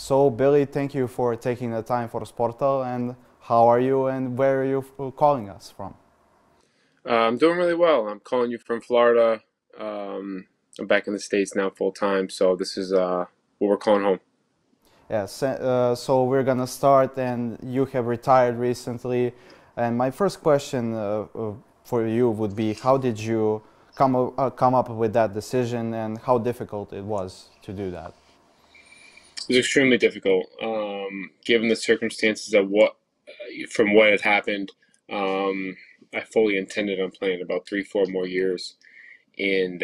So, Billy, thank you for taking the time for Sportal. And how are you and where are you calling us from? I'm doing really well. I'm calling you from Florida. Um, I'm back in the States now full time, so this is what we're calling home. Yes, so we're gonna start, and you have retired recently. And my first question for you would be, how did you come up with that decision, and how difficult it was to do that? It was extremely difficult, given the circumstances of what from what had happened. Um, I fully intended on playing about 3, 4 more years, and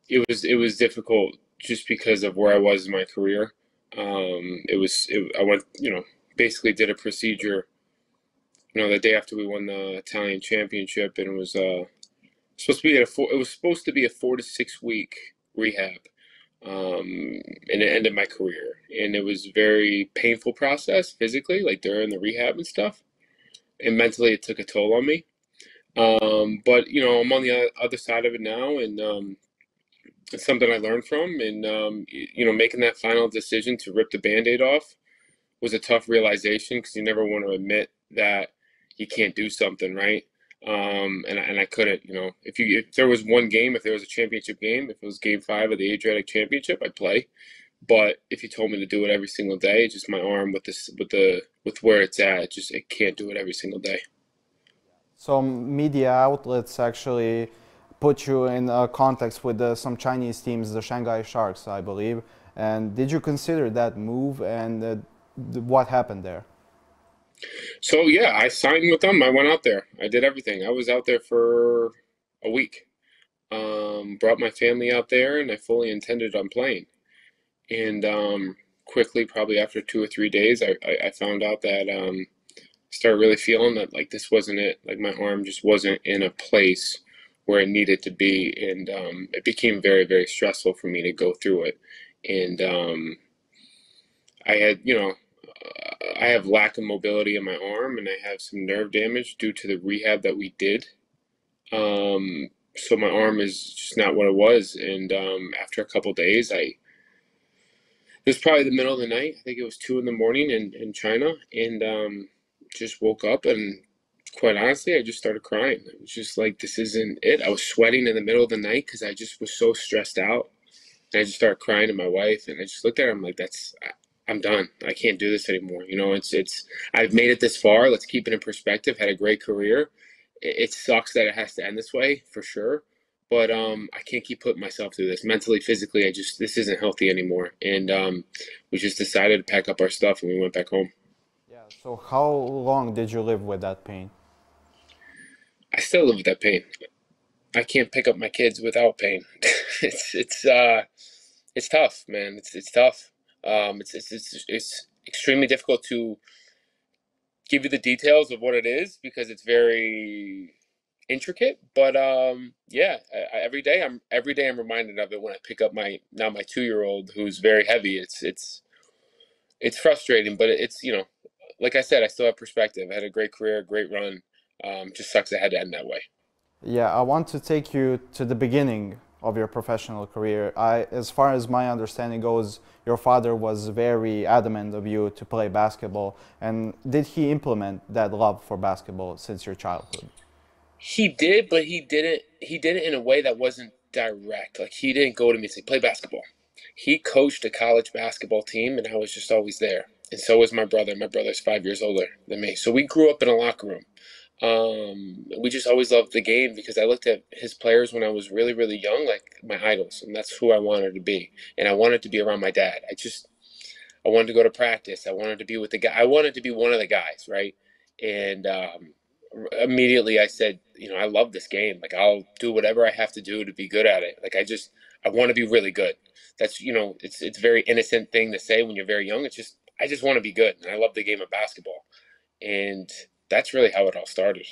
it was difficult just because of where I was in my career. I went, basically did a procedure, the day after we won the Italian championship, and it was supposed to be it was supposed to be a 4 to 6 week rehab, and it ended my career. And it was a very painful process physically, like during the rehab and stuff, and mentally it took a toll on me. But I'm on the other side of it now, and it's something I learned from. And making that final decision to rip the Band-Aid off was a tough realization because you never want to admit that you can't do something, right? And I couldn't. If there was one game, if there was a championship game, if it was Game 5 of the Adriatic Championship, I'd play. But if you told me to do it every single day, it's just my arm with where it's at, it can't do it every single day. So media outlets actually put you in context with some Chinese teams, the Shanghai Sharks, I believe. And did you consider that move, and what happened there? So yeah, I signed with them. I went out there. I did everything. I was out there for a week. Brought my family out there, and I fully intended on playing. And quickly, probably after 2 or 3 days, I found out that started really feeling that like this wasn't it. Like my arm just wasn't in a place where it needed to be, and it became very, very stressful for me to go through it. And I had, I have lack of mobility in my arm, and I have some nerve damage due to the rehab that we did. So my arm is just not what it was. And after a couple days, it was probably the middle of the night. I think it was 2 in the morning in China, and just woke up, and quite honestly, I just started crying. It was just like, this isn't it. I was sweating in the middle of the night because I just was so stressed out. And I just started crying to my wife, and I just looked at her. I'm like, I'm done. I can't do this anymore. I've made it this far. Let's keep it in perspective. Had a great career. It sucks that it has to end this way, for sure. But I can't keep putting myself through this mentally, physically. This isn't healthy anymore. And we just decided to pack up our stuff, and we went back home. Yeah, so how long did you live with that pain? I still live with that pain. I can't pick up my kids without pain. It's tough, man. It's tough. It's extremely difficult to give you the details of what it is because it's very intricate. But yeah, every day I'm reminded of it when I pick up my 2-year-old who's very heavy. It's frustrating, but it's like I said, I still have perspective. I had a great career, great run. Just sucks it had to end that way. Yeah, I want to take you to the beginning of your professional career. As far as my understanding goes, your father was very adamant of you to play basketball. And did he implement that love for basketball since your childhood? He did, but he did it in a way that wasn't direct. Like he didn't go to me and say, play basketball. He coached a college basketball team, and I was just always there. And so was my brother. My brother's 5 years older than me. So we grew up in a locker room. We just always loved the game because I looked at his players when I was really, really young, like my idols, and that's who I wanted to be. And I wanted to be around my dad. I wanted to go to practice. I wanted to be with the guy. I wanted to be one of the guys, right? And immediately I said, I love this game. Like I'll do whatever I have to do to be good at it. Like I want to be really good. That's it's a very innocent thing to say when you're very young. I just want to be good, and I love the game of basketball, and that's really how it all started.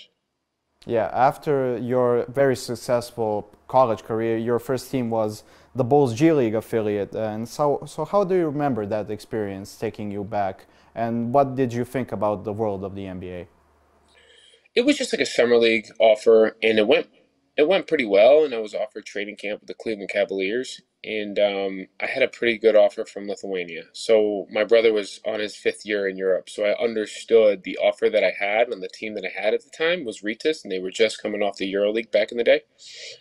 Yeah, after your very successful college career, your first team was the Bulls G League affiliate. And so how do you remember that experience taking you back? And what did you think about the world of the NBA? It was just like a summer league offer, and it went pretty well. And I was offered training camp with the Cleveland Cavaliers, and I had a pretty good offer from Lithuania. So my brother was on his 5th year in Europe, so I understood the offer that I had, and the team that I had at the time was Ritas, and they were just coming off the EuroLeague back in the day.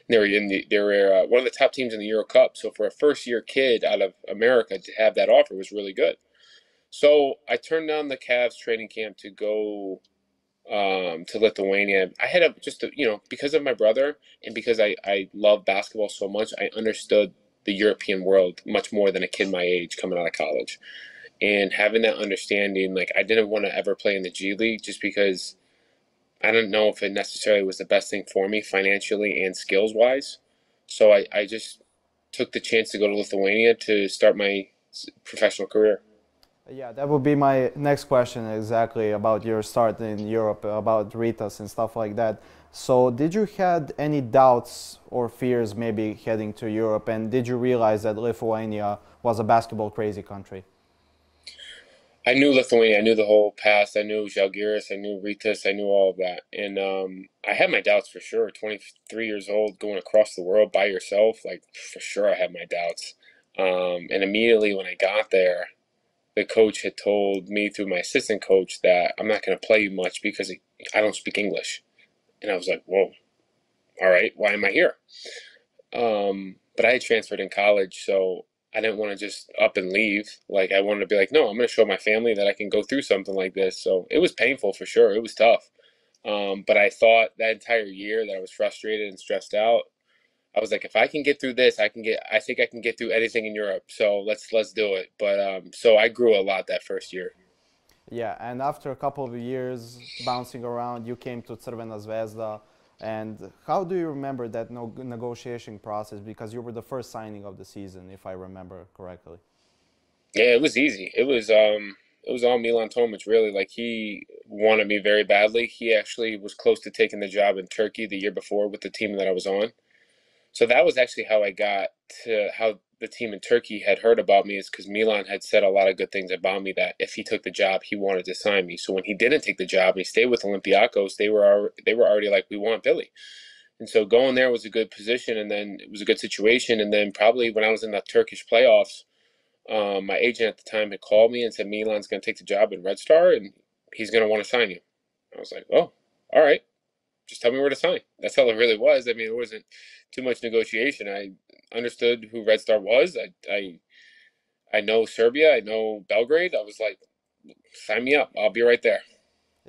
They were one of the top teams in the Euro Cup. So for a first-year kid out of America to have that offer was really good. So I turned down the Cavs training camp to go to Lithuania. I had because of my brother and because I love basketball so much, I understood the European world much more than a kid my age coming out of college. And having that understanding, like I didn't want to ever play in the G League just because I didn't know if it necessarily was the best thing for me financially and skills wise. So I just took the chance to go to Lithuania to start my professional career. Yeah, that would be my next question exactly about your start in Europe, about Ritas and stuff like that. So, did you had any doubts or fears maybe heading to Europe, and did you realize that Lithuania was a basketball crazy country? I knew Lithuania. I knew the whole past. I knew Žalgiris. I knew Ritas. I knew all of that. And I had my doubts for sure. 23 years old, going across the world by yourself, like for sure I had my doubts. And immediately when I got there, the coach had told me through my assistant coach that I'm not going to play you much because I don't speak English. And I was like, whoa, all right, why am I here? But I had transferred in college, so I didn't want to just up and leave. Like I wanted to be like, no, I'm going to show my family that I can go through something like this. So it was painful for sure. It was tough. But I thought that entire year that I was frustrated and stressed out. I was like, if I can get through this, I think I can get through anything in Europe. So let's do it. But so I grew a lot that first year. Yeah, and after a couple of years bouncing around, you came to Crvena zvezda. And how do you remember that negotiation process? Because you were the first signing of the season, if I remember correctly. Yeah, it was easy. It was all Milan Tomic really. Like he wanted me very badly. He actually was close to taking the job in Turkey the year before with the team that I was on. So that was actually how I got to how the team in Turkey had heard about me is because Milan had said a lot of good things about me that if he took the job, he wanted to sign me. So when he didn't take the job and he stayed with Olympiacos, they were already like, we want Billy. And so going there was a good position, and then it was a good situation. And then probably when I was in the Turkish playoffs, my agent at the time had called me and said Milan's going to take the job in Red Star and he's going to want to sign you. I was like, oh, all right, just tell me where to sign. That's all it really was. I mean, it wasn't too much negotiation. I understood who Red Star was. I know Serbia. I know Belgrade. I was like, sign me up. I'll be right there.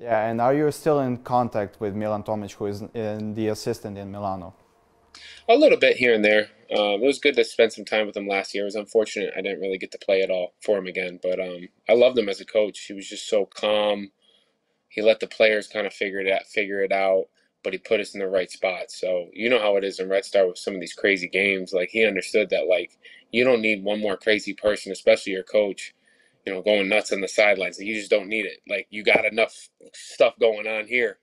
Yeah, and are you still in contact with Milan Tomic, who is in the assistant in Milano? A little bit here and there. It was good to spend some time with him last year. It was unfortunate I didn't really get to play at all for him again, but I loved him as a coach. He was just so calm. He let the players kind of figure it out, but he put us in the right spot. So you know how it is in Red Star with some of these crazy games. Like he understood that like you don't need one more crazy person, especially your coach, going nuts on the sidelines. You just don't need it. Like you got enough stuff going on here.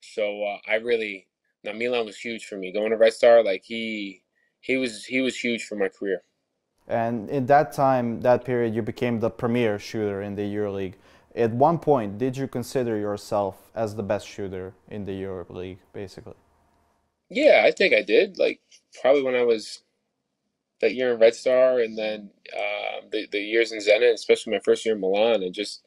So I really now Milan was huge for me. Going to Red Star, like he was huge for my career. And in that time, that period, you became the premier shooter in the EuroLeague. At one point, did you consider yourself as the best shooter in the EuroLeague, basically? Yeah, I think I did. Like probably when I was that year in Red Star, and then the years in Zenit, especially my first year in Milan, and just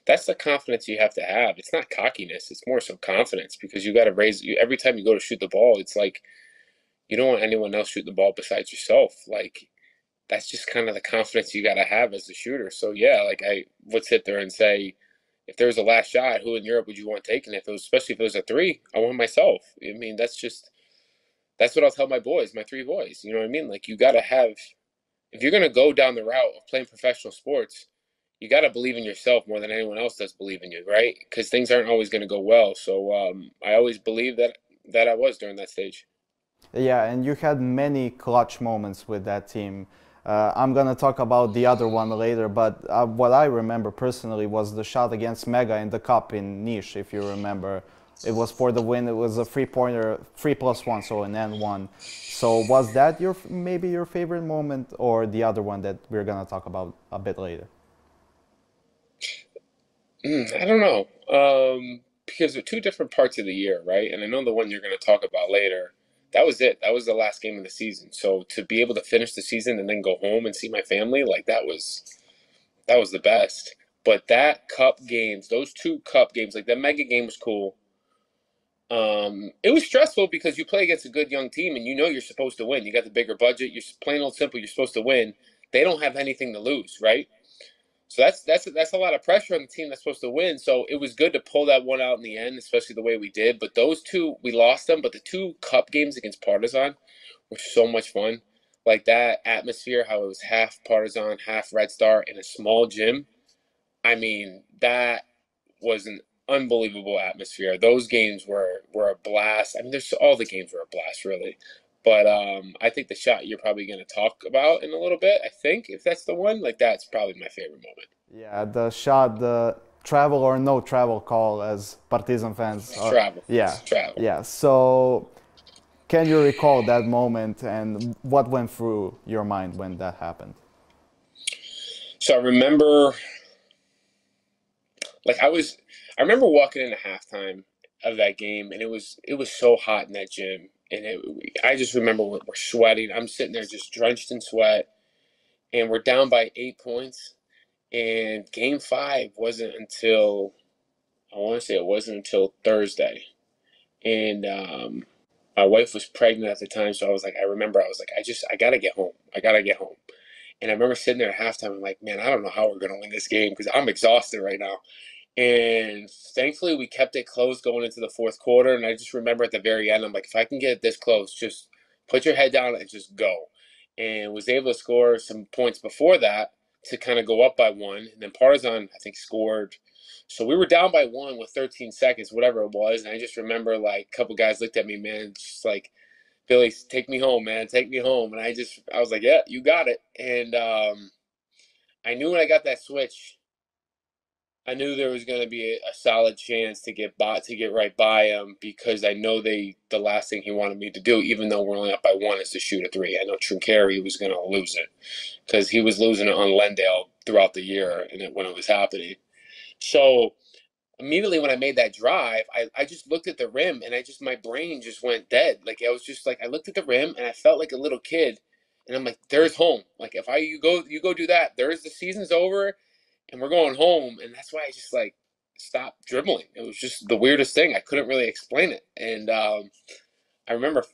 that's the confidence you have to have. It's not cockiness; it's more so confidence because you got to raise you every time you go to shoot the ball. It's like you don't want anyone else shoot the ball besides yourself. Like that's just kind of the confidence you got to have as a shooter. So yeah, like I would sit there and say, if there was a last shot, who in Europe would you want taken? If it was, especially if it was a three, I want myself. I mean, that's what I'll tell my boys, my three boys. You know what I mean? Like you got to have if you're gonna go down the route of playing professional sports, you got to believe in yourself more than anyone else does believe in you, right? Because things aren't always going to go well. So I always believed that I was during that stage. Yeah, and you had many clutch moments with that team. I'm gonna talk about the other one later, but what I remember personally was the shot against Mega in the cup in Niš, if you remember. It was for the win. It was a three-pointer, 3+1, so an N1. So was that maybe your favorite moment, or the other one that we're gonna talk about a bit later? I don't know. Because they're two different parts of the year, right? And I know the one you're going to talk about later. that was it. That was the last game of the season. So to be able to finish the season and then go home and see my family, like that was the best. But that cup games, those two cup games, like that mega game was cool. It was stressful because you play against a good young team and you know you're supposed to win. You got the bigger budget. You're plain old simple. You're supposed to win. They don't have anything to lose, right? So that's a lot of pressure on the team that's supposed to win. So it was good to pull that one out in the end, especially the way we did. But those two, we lost them. But the two cup games against Partizan were so much fun. Like that atmosphere, how it was half Partizan, half Red Star in a small gym. I mean, that was an unbelievable atmosphere. Those games were a blast. I mean, there's all the games were a blast, really. But I think the shot you're probably going to talk about in a little bit, I think, if that's the one, like that's probably my favorite moment. Yeah, the shot, the travel or no travel call, as Partizan fans are. Travel. Yeah, Travel. yeah. So, can you recall that moment and what went through your mind when that happened? So I remember, like I remember walking into halftime of that game, and it was so hot in that gym, and I just remember we're sweating. I'm sitting there just drenched in sweat, and we're down by 8 points. And game five wasn't until, I want to say it wasn't until Thursday. And my wife was pregnant at the time, so I remember I was like, I gotta get home. I gotta get home. And I remember sitting there at halftime. I'm like, man, I don't know how we're gonna win this game because I'm exhausted right now. And thankfully, we kept it close going into the fourth quarter. And I just remember at the very end, I'm like, if I can get it this close, just put your head down and just go. And was able to score some points before that to kind of go up by one. And then Partizan, I think, scored. So we were down by one with 13 seconds, whatever it was. And I just remember, like, a couple guys looked at me, man, just like, Billy, take me home, man, take me home. And I was like, yeah, you got it. And I knew when I got that switch, I knew there was going to be a solid chance to get right by him because I know the last thing he wanted me to do, even though we're only up by one, is to shoot a three. I know Trincari was going to lose it because he was losing it on Lendale throughout the year and when it was happening. So immediately when I made that drive, I just looked at the rim and my brain just went dead. Like I was just like, I looked at the rim and I felt like a little kid, and I'm like, there's home. Like if you go do that, the season's over and we're going home. And that's why I just like stopped dribbling. It was just the weirdest thing. I couldn't really explain it. And I remember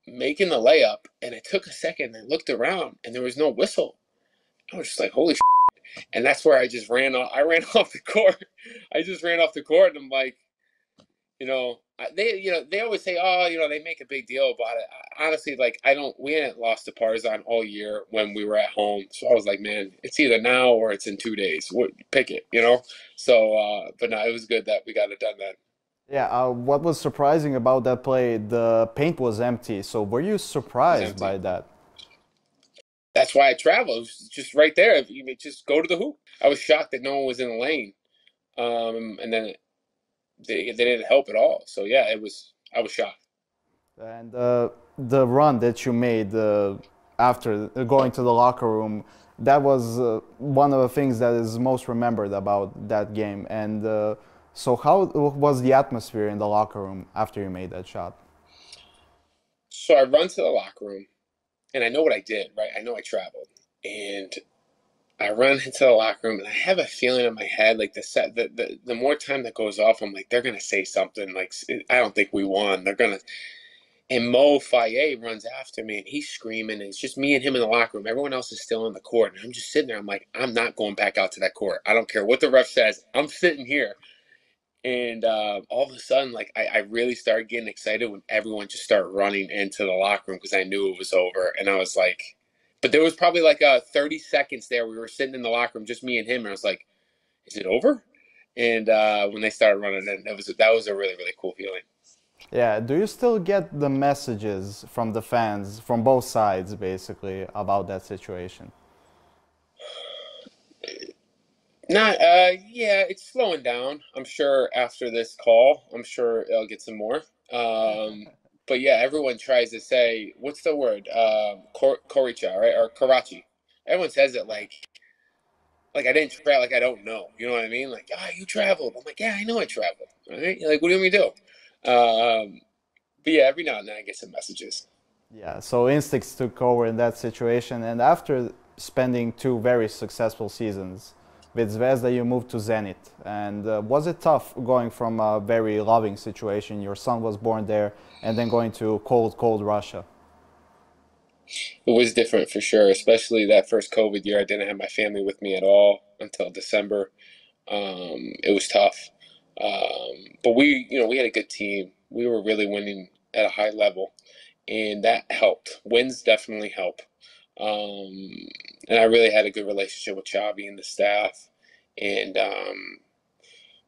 making the layup, and it took a second. And I looked around, and there was no whistle. I was just like, holy shit. And that's where I just ran off. I ran off the court. I just ran off the court, and I'm like, they always say, oh, they make a big deal about it. Honestly, like we hadn't lost to Partizan all year when we were at home. So I was like, man, it's either now or it's in 2 days. Pick it. So, but no, it was good that we got it done then. Yeah, what was surprising about that play, the paint was empty. So were you surprised by that? That's why I traveled. It was just right there. You just go to the hoop. I was shocked that no one was in the lane. And then they didn't help at all. So yeah, I was shocked. And the run that you made after going to the locker room, that was one of the things that is most remembered about that game. And so how was the atmosphere in the locker room after you made that shot? So I run to the locker room, and I know what I did, right? I know I traveled. And I run into the locker room, and I have a feeling in my head, like the more time that goes off, I'm like, they're gonna say something like, I don't think we won. They're gonna. And Mo Faye runs after me, and he's screaming, and it's just me and him in the locker room. Everyone else is still on the court, and I'm just sitting there. I'm like, I'm not going back out to that court. I don't care what the ref says. I'm sitting here. And all of a sudden, like I really started getting excited when everyone just started running into the locker room because I knew it was over. And I was like, but there was probably like 30 seconds there. We were sitting in the locker room, just me and him, and I was like, "Is it over?" And when they started running in, that was a really really cool feeling. Yeah, do you still get the messages from the fans, from both sides, basically, about that situation? Not, yeah, it's slowing down. I'm sure after this call, I'm sure I'll get some more. But yeah, everyone tries to say, what's the word? Koricha, right? Or Karachi. Everyone says it like I didn't travel, like I don't know. You know what I mean? Like, you traveled. I'm like, yeah, I know I traveled. Right? Like, what do you want me to do? But yeah, every now and then I get some messages. Yeah, so instincts took over in that situation. And after spending two very successful seasons with Zvezda, you moved to Zenit. And was it tough going from a very loving situation? Your son was born there, and then going to cold, cold Russia. It was different for sure, especially that first COVID year. I didn't have my family with me at all until December. It was tough. But we had a good team. We were really winning at a high level, and that helped. Wins definitely help. And I really had a good relationship with Xavi and the staff. And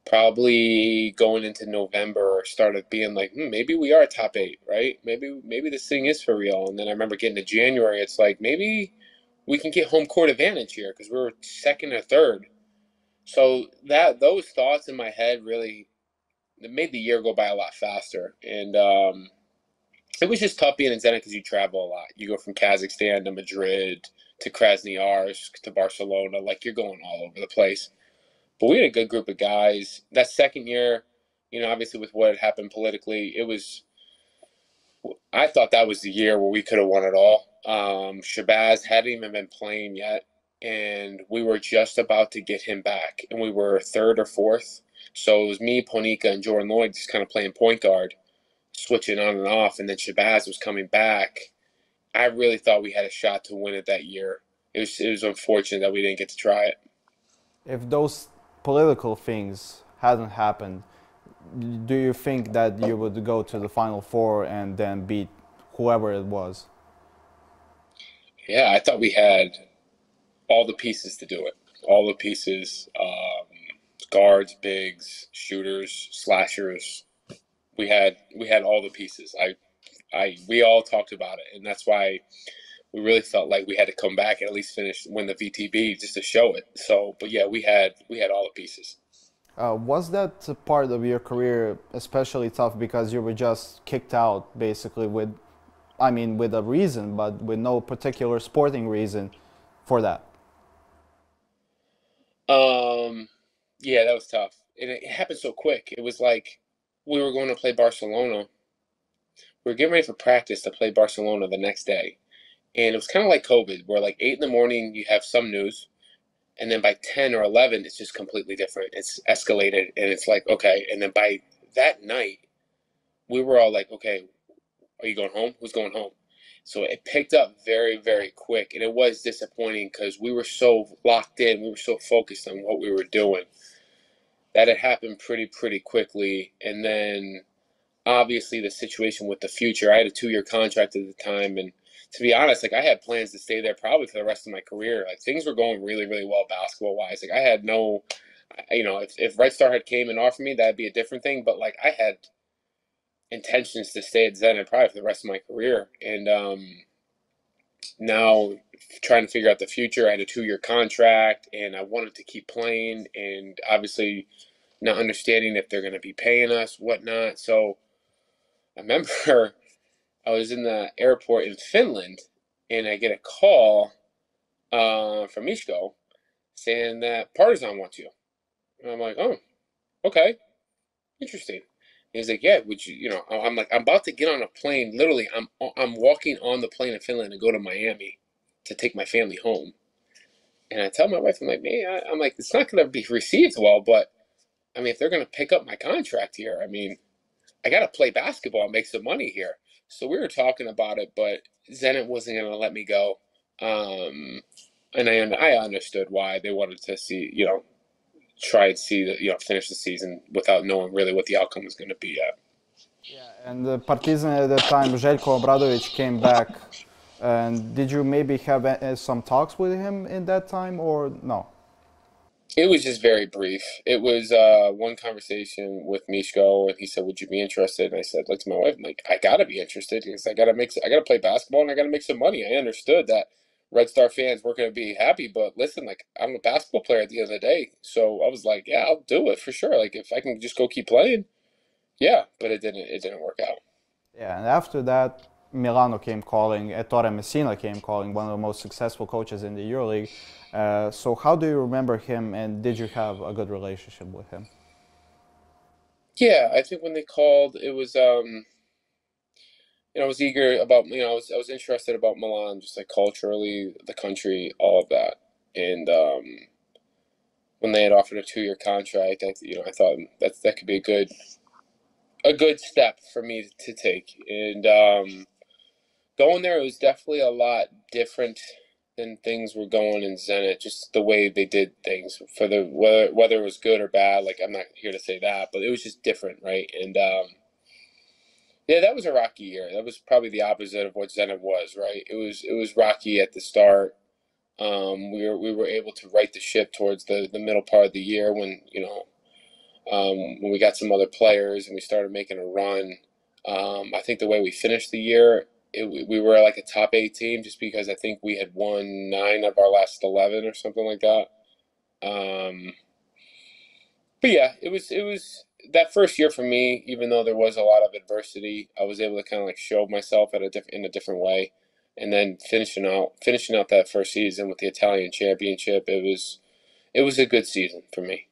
probably going into November started being like, maybe we are top eight, right? Maybe this thing is for real. And then I remember getting to January, it's like maybe we can get home court advantage here because we were second or third. So that those thoughts in my head really it made the year go by a lot faster. And it was just tough being in Zenit because you travel a lot. You go from Kazakhstan to Madrid to Krasnoyarsk to Barcelona. Like you're going all over the place. But we had a good group of guys. That second year, obviously with what had happened politically, I thought that was the year where we could have won it all. Shabazz hadn't even been playing yet, and we were just about to get him back, and we were third or fourth. So it was me, Ponika, and Jordan Lloyd just kind of playing point guard, switching on and off, and then Shabazz was coming back. I really thought we had a shot to win it that year. It was unfortunate that we didn't get to try it. If those political things hadn't happened, do you think that you would go to the Final Four and then beat whoever it was? Yeah, I thought we had all the pieces to do it. All the pieces, guards, bigs, shooters, slashers. We had all the pieces. We all talked about it, and that's why we really felt like we had to come back and at least win the VTB just to show it. So, but yeah, we had all the pieces. Was that part of your career especially tough because you were just kicked out basically with a reason, but with no particular sporting reason for that? Yeah, that was tough, and it happened so quick. It was like we were going to play Barcelona. We were getting ready for practice to play Barcelona the next day, and it was kind of like COVID, where like 8 in the morning you have some news, and then by 10 or 11 it's just completely different. It's escalated, and it's like okay, and then by that night we were all like, okay, are you going home? Who's going home? So it picked up very, very quick, and it was disappointing because we were so locked in, we were so focused on what we were doing. That had happened pretty quickly, and then obviously the situation with the future. I had a 2-year contract at the time, and to be honest, like I had plans to stay there probably for the rest of my career. Like things were going really, really well basketball wise. Like I had no, if Red Star had came and offered me, that'd be a different thing. But like I had intentions to stay at Zenit probably for the rest of my career, and now trying to figure out the future. I had a 2-year contract, and I wanted to keep playing, and obviously not understanding if they're going to be paying us, whatnot. So I remember I was in the airport in Finland, and I get a call from Mishko saying that Partizan wants you. And I'm like, oh, okay, interesting. And he's like, yeah, would you, I'm like, I'm about to get on a plane. Literally, I'm walking on the plane in Finland to go to Miami to take my family home. And I tell my wife, I'm like, man, I'm like, it's not going to be received well, but I mean, if they're going to pick up my contract here, I mean, I got to play basketball and make some money here. So we were talking about it, but Zenit wasn't going to let me go. And I understood why they wanted to see, try and see the, finish the season without knowing really what the outcome was going to be yet. Yeah, and the Partizan at that time, Željko came back. And did you maybe have some talks with him in that time or no? It was just very brief. It was one conversation with Mishko, and he said, "Would you be interested?" And I said, "Like to my wife, I'm like, I gotta be interested because I gotta play basketball and I gotta make some money." I understood that Red Star fans weren't gonna be happy, but listen, like I'm a basketball player at the end of the day, so I was like, "Yeah, I'll do it for sure." Like if I can just go keep playing, yeah. But it didn't work out. Yeah, and after that, Milano came calling, Ettore Messina came calling, one of the most successful coaches in the EuroLeague. So how do you remember him, and did you have a good relationship with him? Yeah, I think when they called, it was I was eager about, I was interested about Milan, just like culturally, the country, all of that. And when they had offered a 2-year contract, I thought that could be a good step for me to take. And going there, it was definitely a lot different than things were going in Zenit. Just the way they did things for the whether it was good or bad. Like I'm not here to say that, but it was just different, right? And yeah, that was a rocky year. That was probably the opposite of what Zenit was, right? It was rocky at the start. We were able to right the ship towards the middle part of the year when when we got some other players and we started making a run. I think the way we finished the year, we were like a top 8 team just because I think we had won 9 of our last 11 or something like that. Um, but yeah, it was that first year for me. Even though there was a lot of adversity, I was able to kind of like show myself in a different way, and then finishing out that first season with the Italian championship. It was a good season for me.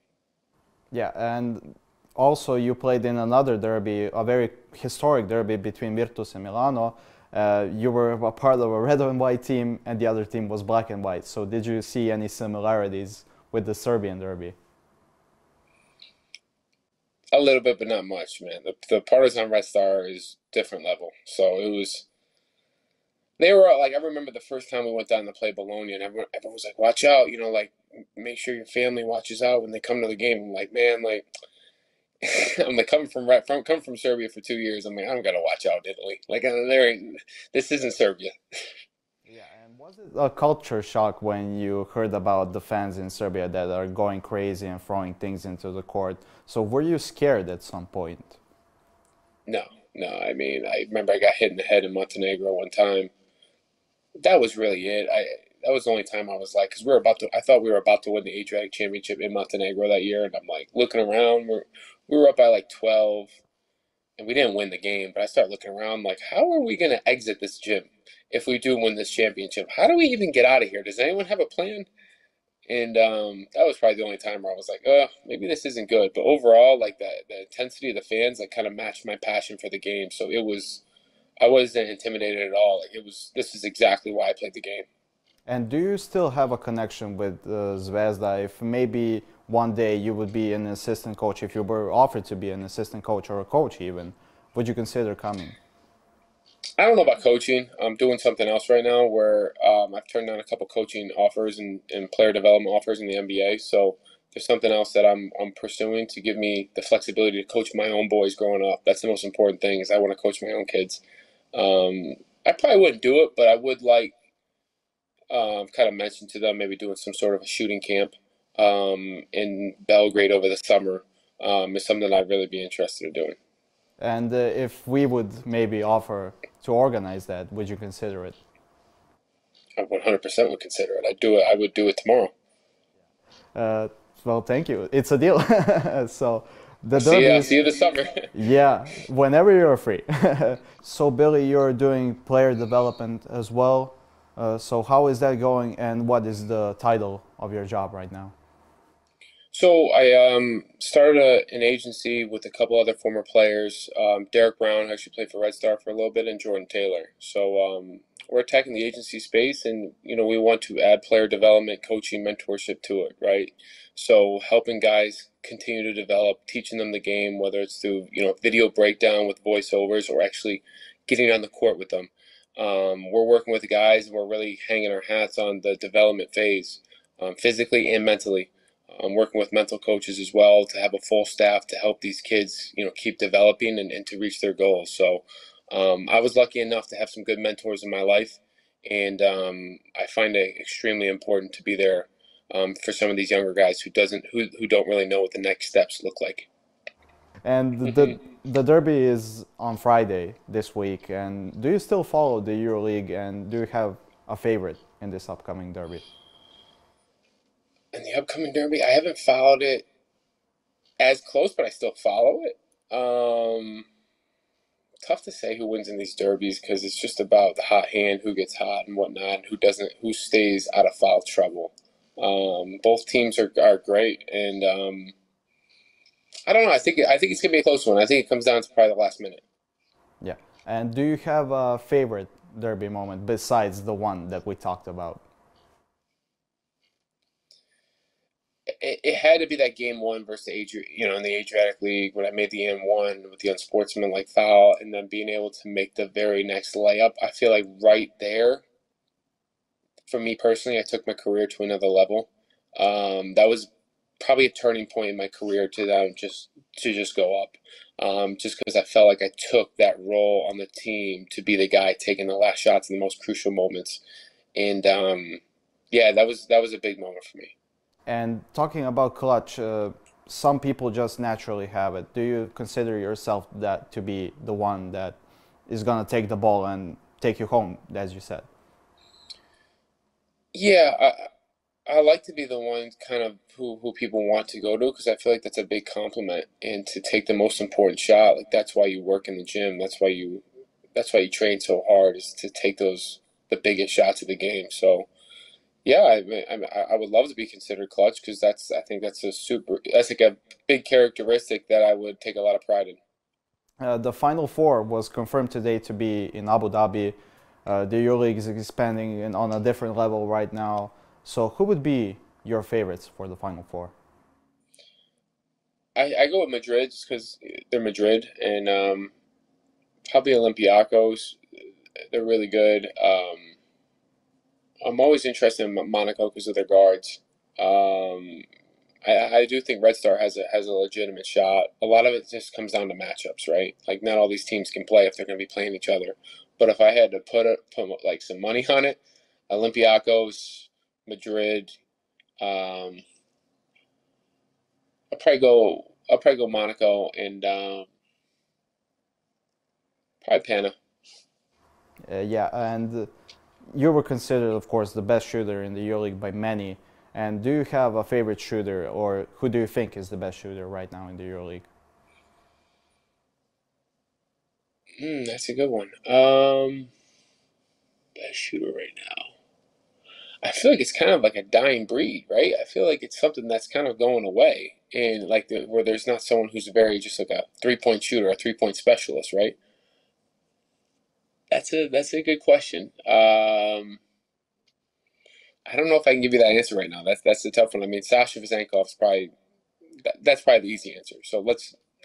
Yeah, and also you played in another derby, a very historic derby between Virtus and Milano. You were a part of a red and white team, and the other team was black and white. So did you see any similarities with the Serbian derby? A little bit, but not much, man. The Partizan Red Star is different level. So it was. They were like, I remember the first time we went down to play Bologna, and everyone was like, "Watch out!" Like make sure your family watches out when they come to the game. I'm like, man, like I'm like coming from Serbia for 2 years. I'm like, I don't gotta watch out Italy. Like there ain't this isn't Serbia. Yeah, and was it a culture shock when you heard about the fans in Serbia that are going crazy and throwing things into the court? So were you scared at some point? No, no. I mean, I remember I got hit in the head in Montenegro one time. That was really it. That was the only time I was like, because I thought we were about to win the Adriatic Championship in Montenegro that year, and I'm like looking around. We were up by like 12, and we didn't win the game. But I started looking around, like, how are we going to exit this gym if we do win this championship? How do we even get out of here? Does anyone have a plan? And that was probably the only time where I was like, maybe this isn't good. But overall, like the intensity of the fans, like kind of matched my passion for the game. So I wasn't intimidated at all. Like this is exactly why I played the game. And do you still have a connection with Zvezda? If maybe one day you would be an assistant coach, if you were offered to be an assistant coach or a coach even, would you consider coming? I don't know about coaching. I'm doing something else right now where I've turned down a couple coaching offers and player development offers in the NBA. So there's something else that I'm pursuing to give me the flexibility to coach my own boys growing up. That's the most important thing is I want to coach my own kids. I probably wouldn't do it, but I would like kind of mention to them maybe doing some sort of a shooting camp in Belgrade over the summer is something I'd really be interested in doing. And if we would maybe offer to organize that, would you consider it? I 100% would consider it. I'd do it. I would do it tomorrow. Uh, well, thank you. It's a deal. So the See derbies, you this summer. yeah, whenever you're free. So Billy, you're doing player development as well. So how is that going, and what is the title of your job right now? So I started an agency with a couple other former players. Derek Brown actually played for Red Star for a little bit, and Jordan Taylor. So we're attacking the agency space, and we want to add player development, coaching, mentorship to it, right? So helping guys continue to develop, teaching them the game, whether it's through video breakdown with voiceovers or actually getting on the court with them. We're working with the guys, and we're really hanging our hats on the development phase, physically and mentally. I'm working with mental coaches as well to have a full staff to help these kids, keep developing and to reach their goals. So I was lucky enough to have some good mentors in my life, and I find it extremely important to be there for some of these younger guys who don't really know what the next steps look like. And the derby is on Friday this week. And do you still follow the EuroLeague? And do you have a favorite in this upcoming derby? In the upcoming derby, I haven't followed it as close, but I still follow it. Tough to say who wins in these derbies because it's just about the hot hand, who gets hot and whatnot, and who doesn't, who stays out of foul trouble. Both teams are great, and I don't know. I think it's gonna be a close one. I think it comes down to probably the last minute. Yeah. And do you have a favorite derby moment besides the one that we talked about? It had to be that game one versus in the Adriatic League when I made the N1 with the unsportsmanlike foul and then being able to make the very next layup. I feel like right there, for me personally, I took my career to another level. That was probably a turning point in my career to just go up. Just because I felt like I took that role on the team to be the guy taking the last shots in the most crucial moments, and yeah, that was a big moment for me. And talking about clutch, some people just naturally have it. Do you consider yourself that to be the one that is gonna take the ball and take you home, as you said? Yeah, I like to be the one kind of who people want to go to because I feel like that's a big compliment and to take the most important shot. Like that's why you work in the gym. That's why you train so hard is to take the biggest shots of the game. So yeah, I would love to be considered clutch because I think that's like a big characteristic that I would take a lot of pride in. The Final Four was confirmed today to be in Abu Dhabi. The EuroLeague is expanding on a different level right now. So, who would be your favorites for the Final Four? I go with Madrid just because they're Madrid and probably Olympiacos. They're really good. I'm always interested in Monaco because of their guards. Um, I do think Red Star has a legitimate shot. A lot of it just comes down to matchups, right? Like not all these teams can play if they're going to be playing each other. But if I had to put like some money on it, Olympiacos, Madrid, um, I'll probably go Monaco and probably Pana. Yeah, and you were considered, of course, the best shooter in the EuroLeague by many. And do you have a favorite shooter, or who do you think is the best shooter right now in the EuroLeague? That's a good one. Best shooter right now. I feel like it's kind of like a dying breed, right? I feel like it's something that's kind of going away, and like where there's not someone who's very just like a 3-point shooter, a 3-point specialist, right? That's a good question. I don't know if I can give you that answer right now. That's the tough one. I mean, Sasha Vezenkov's probably that's probably the easy answer. So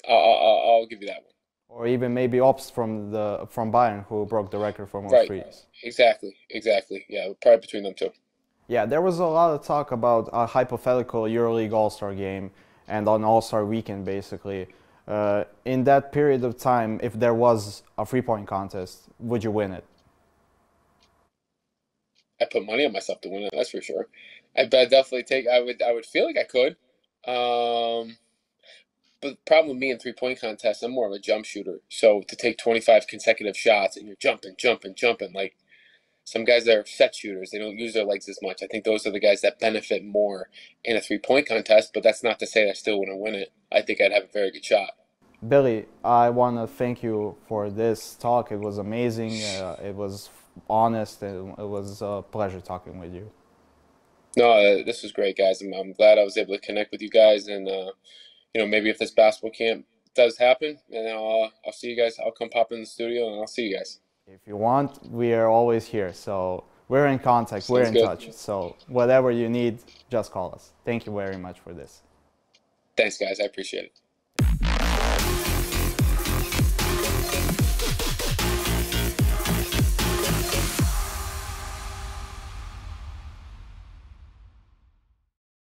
I'll give you that one. Or even maybe Ops from Bayern, who broke the record for most Right. threes. Exactly. Yeah, probably between them two. Yeah, there was a lot of talk about a hypothetical EuroLeague All-Star game and on All-Star weekend, basically. In that period of time, if there was a three-point contest, would you win it? I put money on myself to win it. That's for sure. But definitely take. I would feel like I could. Um, but the problem with me in 3-point contests, I'm more of a jump shooter. So to take 25 consecutive shots and you're jumping, like some guys that are set shooters, they don't use their legs as much. I think those are the guys that benefit more in a 3-point contest, but that's not to say I still wouldn't win it. I think I'd have a very good shot. Billy, I want to thank you for this talk. It was amazing. It was honest. It was a pleasure talking with you. No, this was great, guys. I'm glad I was able to connect with you guys, and maybe if this basketball camp does happen, then I'll see you guys. I'll come pop in the studio and I'll see you guys. If you want, we are always here. So we're in contact. We're Sounds in good. touch. So whatever you need, just call us. Thank you very much for this. Thanks, guys. I appreciate it.